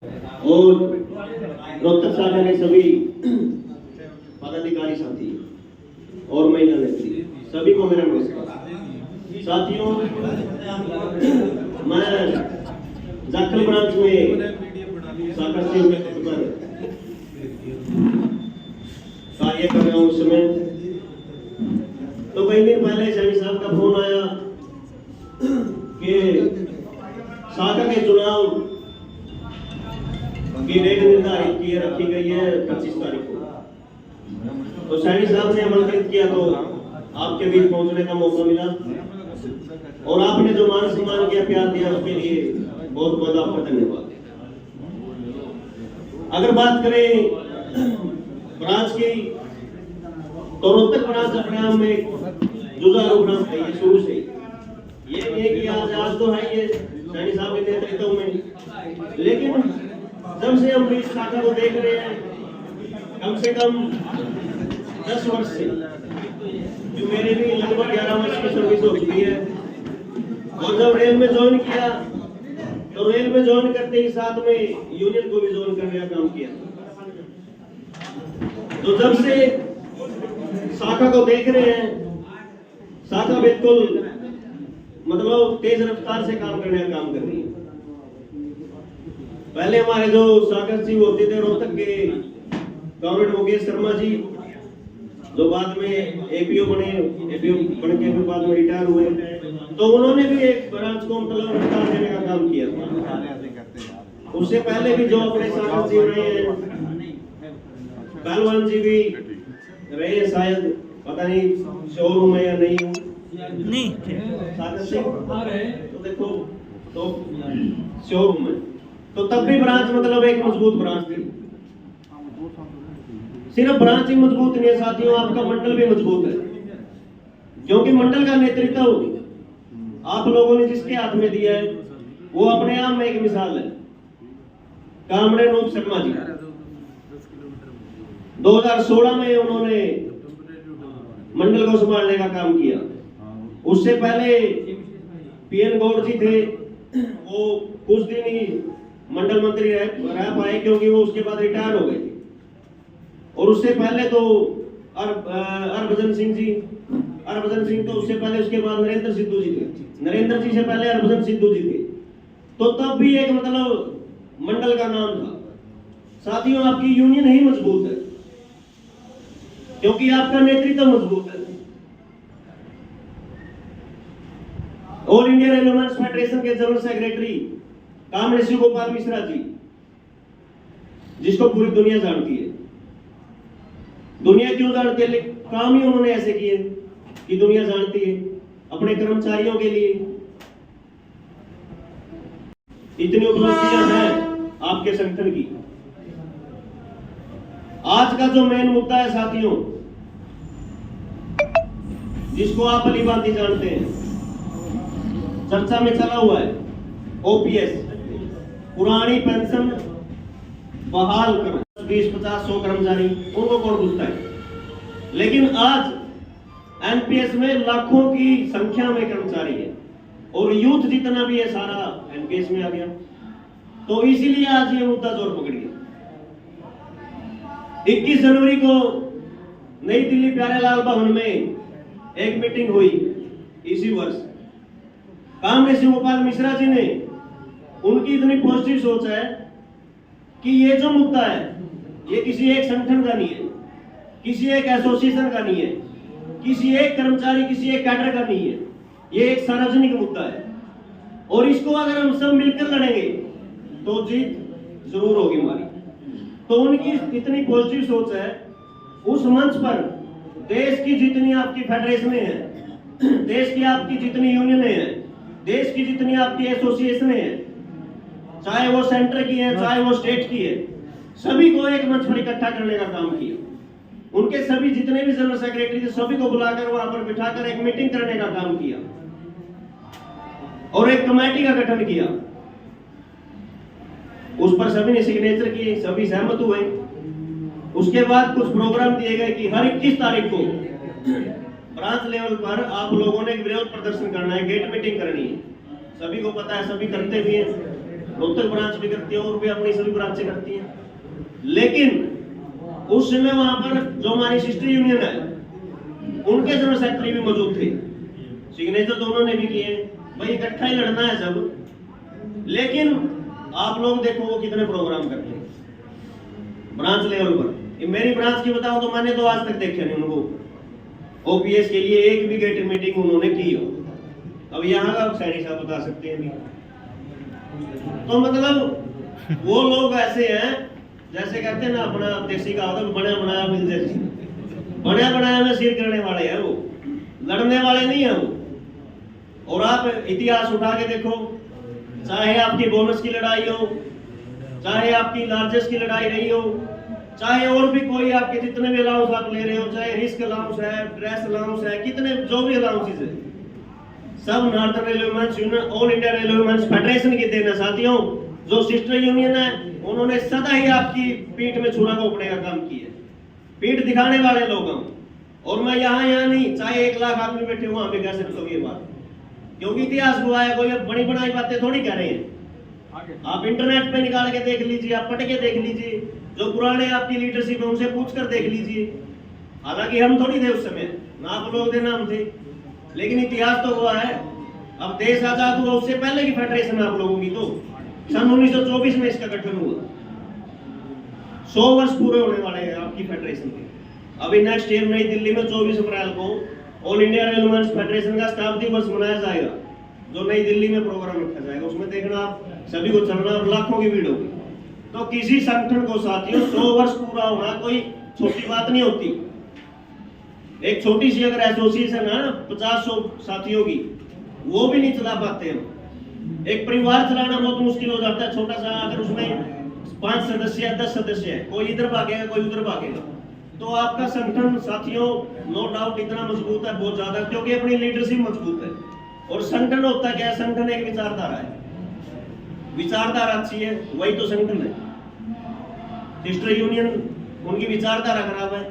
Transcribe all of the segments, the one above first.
और रोहतक शाखा के सभी पदाधिकारी साथी और महिला नेत्री सभी को मेरा नमस्कार। साथियों, मैं जाखल ब्रांच में शाखा से पर कार्य कर रहा हूँ। उस समय तो कई दिन पहले सैनी साहब का फोन आया कि शाखा के चुनाव की डेट निर्धारित की रखी गई है 25 तारीख को। तो सैनी साहब ने आमंत्रित किया तो आपके बीच पहुंचने का मौका मिला और आपने जो मान सम्मान किया, प्यार दिया, उसके लिए बहुत बहुत आपका धन्यवाद। अगर बात करें ब्रांच की तो रोहतक ब्रांच अपने आप में जुझारू ब्रांच है शुरू से। ये नहीं है कि आज तो है ये सैनी साहब के नेतृत्व में, लेकिन जब से हम इस शाखा को देख रहे हैं कम से कम 10 वर्ष से, जो मेरे भी लगभग 11 वर्ष की सर्विस हो चुकी है। और जब रेल में ज्वाइन किया तो रेल में ज्वाइन करते ही साथ में यूनियन को भी ज्वाइन करने का काम किया। तो जब से शाखा को देख रहे हैं, शाखा बिल्कुल मतलब तेज रफ्तार से काम करने का काम कर रही है। पहले हमारे जो शाखा सचिव होते थे रोहतक के कॉमरेड मुकेश शर्मा जी, जो बाद में एपीओ बने, एपीओ बन के फिर बाद में रिटायर हुए, तो उन्होंने भी एक ब्रांच को मतलब रफ्तार देने का काम किया था। उससे पहले भी जो अपने शाखा सचिव रहे हैं, पहलवान जी भी रहे हैं, शायद पता नहीं शोरूम है या नहीं नहीं शाखा सचिव तो देखो तो शोरूम में, तो तब भी ब्रांच मतलब एक मजबूत ब्रांच थी। सिर्फ ब्रांच ही मजबूत नहीं है साथियों, आपका मंडल भी मजबूत है, क्योंकि मंडल का नेतृत्व आप लोगों ने जिसके हाथ में दिया है वो अपने आप में एक मिसाल है। कामरेड नूप शर्मा जी 2016 में उन्होंने मंडल को संभालने का काम किया। उससे पहले पीएन गौड़ जी थे, वो कुछ दिन ही मंडल मंत्री रह पाए क्योंकि वो उसके बाद रिटायर हो गए थे। और उससे पहले तो हरभजन सिंह जी, हरभजन सिंह तो उससे पहले, उसके बाद नरेंद्र सिद्धू जी थे, नरेंद्र जी से पहले हरभजन सिद्धू जी थे। तो तब भी एक मतलब मंडल का नाम था। साथियों, आपकी यूनियन ही मजबूत है क्योंकि आपका नेतृत्व मजबूत है। ऑल इंडिया रेलवेमेंस फेडरेशन के general secretary comrade Shiv Gopal Mishra ji, जिसको पूरी दुनिया जानती है। दुनिया क्यों जानती है? काम ही उन्होंने ऐसे किए कि दुनिया जानती है। अपने कर्मचारियों के लिए इतनी उपलब्धियां हैं आपके संगठन की। आज का जो मेन मुद्दा है साथियों, जिसको आप भली भांति जानते हैं, चर्चा में चला हुआ है, ओपीएस, पुरानी पेंशन बहाल करो। 20, 50, 100 कर्मचारी, उनको कौन पूछता है? लेकिन आज एनपीएस में लाखों की संख्या में कर्मचारी है और यूथ जितना भी है सारा एनपीएस में आ गया। तो इसीलिए आज ये मुद्दा जोर पकड़ गया। 21 जनवरी को नई दिल्ली प्यारेलाल भवन में एक मीटिंग हुई इसी वर्ष। कामरेड शिव गोपाल मिश्रा जी ने, उनकी इतनी पॉजिटिव सोच है कि ये जो मुद्दा है ये किसी एक संगठन का नहीं है, किसी एक एसोसिएशन का नहीं है, किसी एक कर्मचारी, किसी एक कैडर का नहीं है, ये एक सार्वजनिक मुद्दा है। और इसको अगर हम सब मिलकर लड़ेंगे तो जीत जरूर होगी हमारी। तो उनकी इतनी पॉजिटिव सोच है, उस मंच पर देश की जितनी आपकी फेडरेशनें हैं, देश की आपकी जितनी यूनियनें हैं, देश की जितनी आपकी एसोसिएशनें हैं, चाहे वो सेंटर की है चाहे वो स्टेट की है, सभी को एक मंच पर इकट्ठा करने का काम किया। उनके सभी जितने भी जनरल सेक्रेटरी थे, सभी को बुलाकर वहां पर बिठाकर एक मीटिंग करने का काम किया और एक कमेटी का गठन किया। उस पर सभी ने सिग्नेचर किए, सभी सहमत हुए। उसके बाद कुछ प्रोग्राम दिए गए कि हर 21 तारीख को ब्रांच लेवल पर आप लोगों ने विरोध प्रदर्शन करना है, गेट मीटिंग करनी है। सभी को पता है, सभी करते भी हैं। रोहतक ब्रांच भी करती है और भी अपनी सभी ब्रांचें करती हैं। लेकिन उस समय वहां पर जो हमारी सिस्टर यूनियन है उनके जनरल सेक्रेटरी भी मौजूद थे, सिग्नेचर तो उन्होंने भी किए। भाई इकट्ठा ही लड़ना है सब। लेकिन आप लोग देखो वो कितने प्रोग्राम करते हैं ब्रांच लेवल पर। मेरी ब्रांच की बताऊं तो मैंने तो आज तक देखा नहीं उनको ओपीएस के लिए एक भी गेट मीटिंग उन्होंने की हो। अब यहाँ का सैनी साहब बता सकते हैं भी। तो मतलब वो लोग ऐसे हैं जैसे कहते हैं ना अपना देसी का होता है बना बनाया मिल जैसी, बना बनाया में सिर करने वाले हैं वो, लड़ने वाले नहीं है वो। और आप इतिहास उठा के देखो, चाहे आपकी बोनस की लड़ाई हो, चाहे आपकी लार्जेस्ट की लड़ाई रही हो, चाहे और भी कोई आपके जितने भी अलाउंस आप ले रहे हो, चाहे रिस्क अलाउंस है, ड्रेस अलाउंस है, कितने जो भी अलाउंसेस है, सब northern railway women's union, all India railway women's federation की देन है साथियों। जो सिस्टर यूनियन है उन्होंने सदा ही आपकी पीठ में छुरा घोंपने का काम किया, पीठ दिखाने वाले लोग हम। और मैं यहाँ नहीं, चाहे 1 लाख आदमी बैठे वहां भी कह सकता हूँ ये बात, क्योंकि इतिहास हुआ है। कोई बड़ी बनाई बातें थोड़ी कह रहे हैं। आप इंटरनेट पे निकाल के देख लीजिए, आप पढ़ के देख लीजिए, जो पुराने आपकी लीडरशिप है उनसे पूछ कर देख लीजिए। हालांकि हम थोड़ी थे उस समय, ना आप लोग थे ना हम थे, लेकिन इतिहास तो हुआ है। अब देश आजाद हुआ उससे पहले की फेडरेशन आप लोगों की, तो सन 1924 में इसका गठन हुआ। 100 वर्ष पूरे होने वाले हैं आपकी फेडरेशन के। अभी नेक्स्ट ईयर नई दिल्ली में 24 अप्रैल को all India railway women's federation का शताब्दी वर्ष मनाया जाएगा, जो नई दिल्ली में प्रोग्राम रखा जाएगा। उसमें देखना आप सभी को चलना और लाखों की भीड़ होगी। तो किसी संगठन को साथियों 100 वर्ष पूरा होना कोई छोटी बात नहीं होती। एक छोटी सी अगर एसोसिएशन है ना 50-100 साथियों की, वो भी नहीं चला पाते हम। एक परिवार चलाना बहुत मुश्किल हो जाता है छोटा सा, अगर उसमें 5 सदस्य या 10 सदस्य है, कोई इधर भागेगा कोई उधर भागेगा। तो आपका संगठन साथियों नो डाउट इतना मजबूत है, बहुत ज्यादा, क्योंकि अपनी लीडरशिप मजबूत है। और संगठन होता क्या है? संगठन एक विचारधारा है, विचारधारा अच्छी है वही तो संगठन है। सिस्टर यूनियन उनकी विचारधारा खराब है,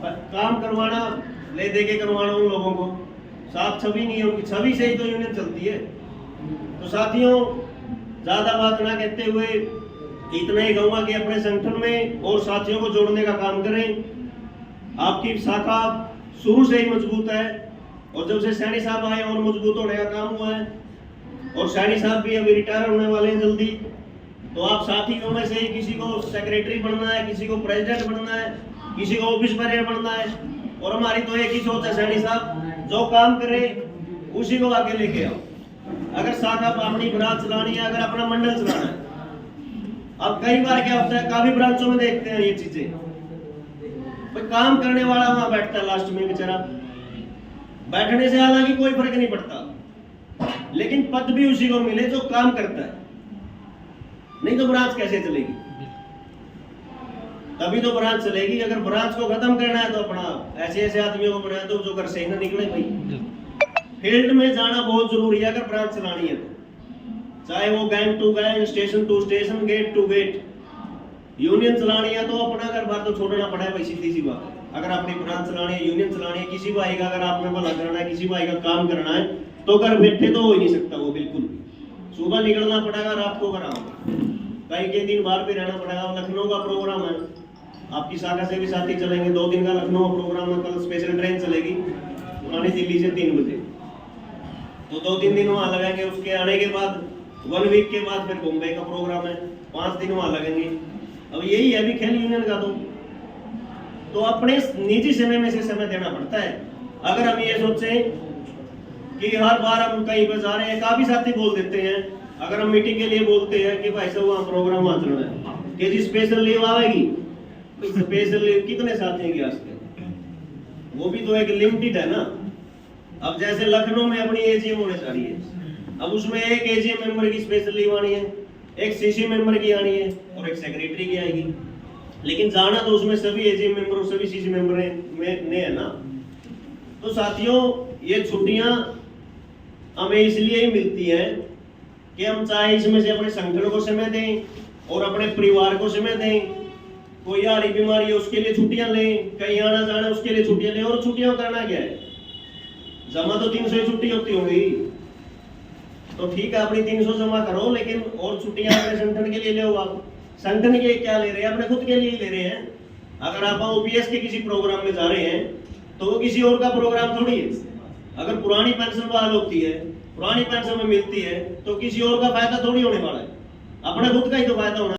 काम करवाना ले दे के करवाना उन लोगों को, साफ छवि नहीं है उनकी, छवि से ही तो यूनियन चलती है। तो साथियों ज्यादा बात ना कहते हुए इतना ही कहूंगा कि अपने संगठन में और साथियों को जोड़ने का काम करें। आपकी शाखा शुरू से ही मजबूत है और जब से सैनी साहब आए और मजबूत होने का काम हुआ है। और सैनी साहब भी अभी रिटायर होने वाले हैं जल्दी। तो आप साथियों में से ही किसी को सेक्रेटरी बनना है, किसी को प्रेसिडेंट बनना है, किसी को ऑफिस मैनेजर बनना है। और हमारी तो एक ही सोच है सैनी साहब, जो काम करे उसी को आगे लेके आओ। अगर शाखा अपनी ब्रांच चलानी है, अगर अपना मंडल चलाना है। अब कई बार क्या होता है, काफी ब्रांचों में देखते हैं ये चीजें, काम करने वाला वहां बैठता है लास्ट में बेचारा। बैठने से हालांकि कोई फर्क नहीं पड़ता, लेकिन पद भी उसी को मिले जो काम करता है, नहीं तो ब्रांच कैसे चलेगी? तभी तो ब्रांच चलेगी। अगर ब्रांच को खत्म करना है तो अपना ऐसे ऐसे आदमियों को बनाया तो जो घर से ही ना निकले। भाई फील्ड में जाना बहुत जरूरी है अगर ब्रांच चलानी है तो, चाहे वो gang to gang, station to station, gate to gate. Union चलानी है तो अपना घर बार तो छोड़ना पड़ा है भाई, सीधी सी बात है। अगर अपनी ब्रांच चलानी है, यूनियन चलानी है, किसी भाई का अगर आपने भला करना है, किसी भाई का काम करना है, तो घर बैठे तो हो ही नहीं सकता वो बिल्कुल भी। सुबह निकलना पड़ेगा, रात को घर आओगे, कई के दिन बाहर भी रहना पड़ेगा। लखनऊ का प्रोग्राम है, आपकी शाखा से भी साथी चलेंगे, 2 दिन का लखनऊ प्रोग्राम है। कल स्पेशल ट्रेन चलेगी पुरानी दिल्ली से 3 बजे, तो 2-3 दिन वहां लगेंगे। उसके आने के बाद 1 वीक के बाद फिर मुंबई का प्रोग्राम है, 5 दिन वहां लगेंगे। अब यही है भी खेल यूनियन का। तो अपने निजी समय में से समय देना पड़ता है। अगर हम ये सोचें कि हर बार हम कहीं पर जा रहे हैं, काफी साथी बोल देते हैं, अगर हम मीटिंग के लिए बोलते हैं कि भाई साहब वहाँ प्रोग्राम वहाँ चलना है, कि जी स्पेशल लीव आएगी, स्पेशल लीव कितने साथी हैं आज के? वो भी तो एक लिमिटेड है ना। अब जैसे लखनऊ में अपनी एजीएम होने जा रही है, अब उसमें एक एजीएम मेंबर की स्पेशल लीव आनी है, एक सीसी मेंबर की आनी है और एक सेक्रेटरी की आएगी। लेकिन जाना तो उसमें सभी एजीएम मेंबर और सभी सीसी मेंबर ने है ना। तो साथियों ये छुट्टियां हमें इसलिए ही मिलती हैं कि हम चाहे इसमें से अपने संगठन को समय दें और अपने परिवार को समय दें। कोई हारी बीमारी है उसके लिए छुट्टियां लें, कहीं आना जाना उसके लिए छुट्टियां लें। और छुट्टियां करना क्या है? जमा तो 300 छुट्टी होती होगी, तो ठीक है अपनी 300 जमा करो, लेकिन और छुट्टियां अपने संगठन के लिए ले आप। संगठन के क्या ले रहे हैं? अपने खुद के लिए ही ले रहे हैं। अगर आप ओपीएस के किसी प्रोग्राम में जा रहे हैं तो वो किसी और का प्रोग्राम थोड़ी है। अगर पुरानी पेंशन बहाल होती है, पुरानी पेंशन में मिलती है, तो किसी और का फायदा थोड़ी होने वाला है, अपने खुद का ही तो फायदा होना।